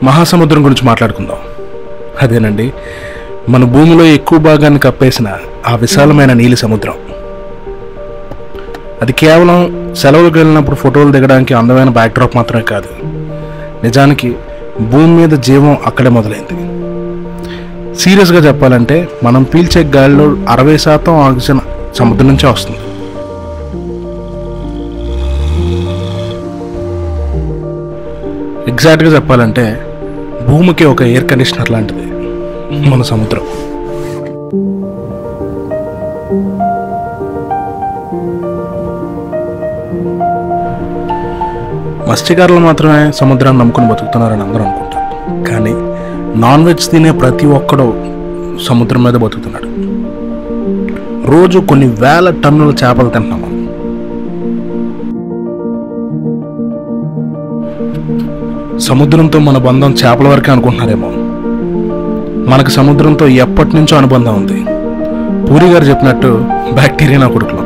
మహాసముద్రం గురించి మాట్లాడుకుందాం. అదేనండి, మన భూమిలో ఎక్కువ భాగాన్ని కప్పేసిన ఆ విశాలమైన నీలి సముద్రం. అది కేవలం సెలవులకు వెళ్ళినప్పుడు ఫోటోలు దిగడానికి అందమైన బ్యాక్డ్రాప్ మాత్రమే కాదు, నిజానికి భూమి మీద జీవం అక్కడే మొదలైంది. సీరియస్గా చెప్పాలంటే మనం పీల్చే గాలిలో 60% ఆక్సిజన్ సముద్రం నుంచే వస్తుంది. ఎగ్జాక్ట్గా చెప్పాలంటే భూమికి ఒక ఎయిర్ కండిషనర్ లాంటిది మన సముద్రం. మత్స్యకారులు మాత్రమే సముద్రాన్ని నమ్ముకుని బతుకుతున్నారని అందరూ అనుకుంటారు, కానీ నాన్ వెజ్ తినే ప్రతి ఒక్కడు సముద్రం మీద బతుకుతున్నాడు. రోజు కొన్ని వేల టన్నుల చేపలు తింటున్నాం. సముద్రంతో మన బంధం చేపల వరకే అనుకుంటున్నారేమో, మనకు సముద్రంతో ఎప్పటి నుంచో అనుబంధం ఉంది. పూరి గారు చెప్పినట్టు బ్యాక్టీరియా నా కొడుకులు,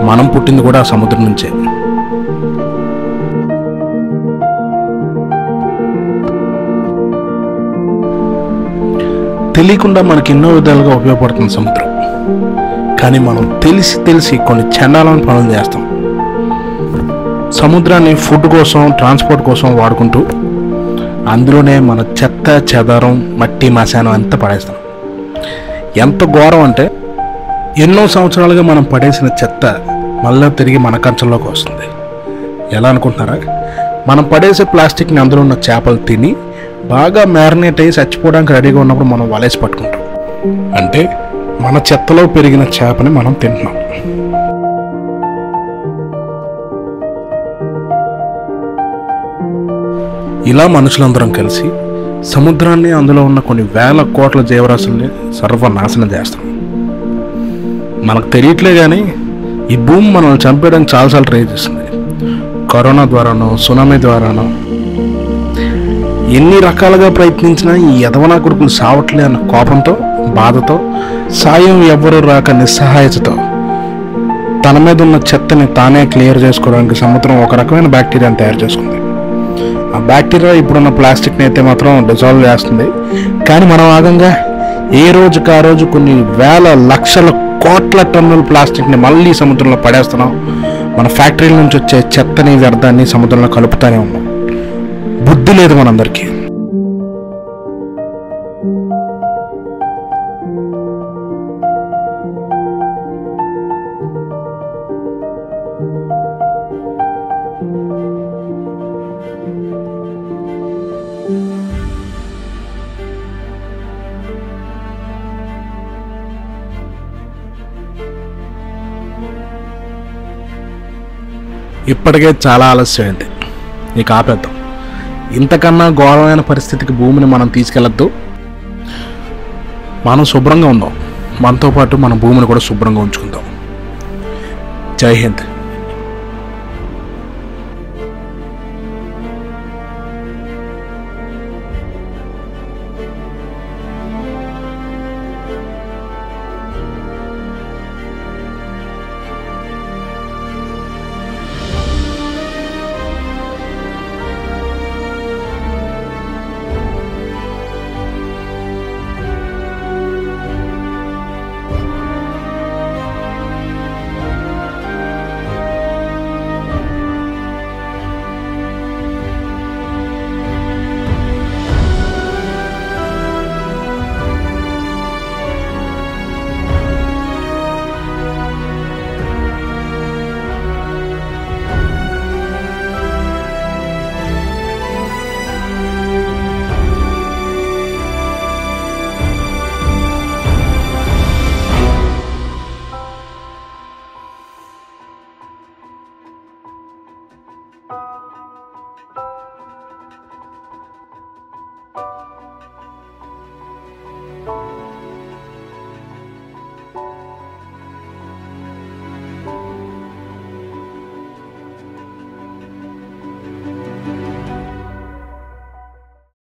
మనం పుట్టింది కూడా ఆ సముద్రం నుంచే. తెలియకుండా మనకి ఎన్నో విధాలుగా ఉపయోగపడుతుంది సముద్రం, కానీ మనం తెలిసి కొన్ని చండాలమైన పనులు చేస్తాం. సముద్రాన్ని ఫుడ్ కోసం, ట్రాన్స్పోర్ట్ కోసం వాడుకుంటూ అందులోనే మన చెత్త చెదారం, మట్టి, మశానం అంతా పడేస్తాం. ఎంత ఘోరం అంటే ఎన్నో సంవత్సరాలుగా మనం పడేసిన చెత్త మళ్ళీ తిరిగి మన కంచంలోకి వస్తుంది. ఎలా అనుకుంటున్నారా? మనం పడేసే ప్లాస్టిక్ని అందులో ఉన్న చేపలు తిని బాగా మ్యారినేట్ అయ్యి చచ్చిపోవడానికి రెడీగా ఉన్నప్పుడు మనం వలేసి పట్టుకుంటాం. అంటే మన చెత్తలో పెరిగిన చేపని మనం తింటున్నాం. ఇలా మనుషులందరం కలిసి సముద్రాన్ని, అందులో ఉన్న కొన్ని వేల కోట్ల జీవరాశుల్ని సర్వనాశనం చేస్తాం. మనకు తెలియట్లే కానీ ఈ భూమి మనల్ని చంపేయడానికి చాలాసార్లు ట్రై చేస్తుంది. కరోనా ద్వారానో, సునామీ ద్వారానో, ఎన్ని రకాలుగా ప్రయత్నించినా ఈ యదవనా కొడుకులు సావట్లే అన్న కోపంతో, బాధతో, సాయం ఎవ్వరూ రాక నిస్సహాయతతో తన మీద ఉన్న చెత్తని తానే క్లియర్ చేసుకోవడానికి సముద్రం ఒక రకమైన బ్యాక్టీరియాని తయారు చేసుకుంది. ఆ బ్యాక్టీరియా ఇప్పుడున్న ప్లాస్టిక్ని అయితే మాత్రం డిజాల్వ్ చేస్తుంది. కానీ మనం ఆగంగా ఏ రోజుకి ఆ రోజు కొన్ని వేల లక్షల కోట్ల టన్నుల ప్లాస్టిక్ని మళ్ళీ సముద్రంలో పడేస్తున్నాం. మన ఫ్యాక్టరీల నుంచి వచ్చే చెత్తని, వ్యర్థాన్ని సముద్రంలో కలుపుతానే ఉన్నాం. బుద్ధి లేదు మనందరికీ. ఇప్పటికే చాలా ఆలస్యమైంది, నీకు ఆపేద్దాం. ఇంతకన్నా ఘోరమైన పరిస్థితికి భూమిని మనం తీసుకెళ్ళద్దు. మనం శుభ్రంగా ఉందాం, మనతో పాటు మన భూమిని కూడా శుభ్రంగా ఉంచుకుందాం. జై హింద్.